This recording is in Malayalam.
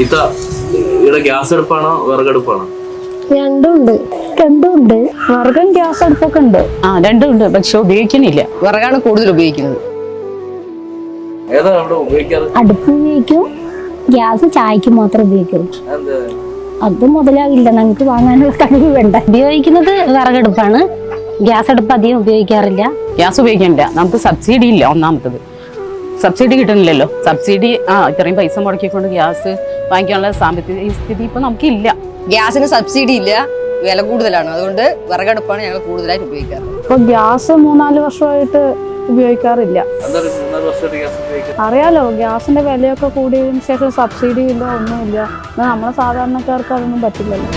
ഇത്ത ഇവിടെ ഗ്യാസ് അടുപ്പാണോ വിറകടുപ്പാണോ? രണ്ടുണ്ട്. വിറകും ഗ്യാസ് അടുപ്പൊക്കെ ഉണ്ട്. രണ്ടും ഉണ്ട്, പക്ഷെ ഉപയോഗിക്കുന്നില്ല. വിറകാണ് കൂടുതൽ ഉപയോഗിക്കുന്നത്. ഏതാ അവിടെ ഉപയോഗിക്കാറ്? അടുപ്പ് ഉപയോഗിക്കും, ഗ്യാസ് ചായക്ക് മാത്രം ഉപയോഗിക്കും. അത് മുതലാകില്ല, ഞങ്ങൾക്ക് വാങ്ങാനുള്ള കഴിവ് വേണ്ട. ഉപയോഗിക്കുന്നത് വിറകടുപ്പാണ്, ഗ്യാസ് അടുപ്പ് അധികം ഉപയോഗിക്കാറില്ല. ഗ്യാസ് ഉപയോഗിക്കുന്നില്ല, നമുക്ക് സബ്സിഡി ഇല്ല. ഒന്നാമത്തത് സബ്സിഡി കിട്ടുന്നില്ലല്ലോ. സബ്സിഡി ഇത്രയും പൈസ മുടക്കിക്കൊണ്ട് ഗ്യാസ് വാങ്ങിക്കാനുള്ള സാമ്പത്തിക സ്ഥിതി ഇപ്പൊ നമുക്കില്ല. ഗ്യാസിന് സബ്സിഡി ഇല്ല, വില കൂടുതലാണ്. അതുകൊണ്ട് വിറകടുപ്പാണ് ഞങ്ങൾ കൂടുതലായിട്ട് ഉപയോഗിക്കാറ്. ഇപ്പൊ ഗ്യാസ് 3-4 വർഷമായിട്ട് ഉപയോഗിക്കാറില്ല. അറിയാലോ, ഗ്യാസിന്റെ വിലയൊക്കെ കൂടിയതിനു ശേഷം സബ്സിഡി ഇല്ല, ഒന്നുമില്ല. നമ്മളെ സാധാരണക്കാർക്ക് അതൊന്നും പറ്റില്ലല്ലോ.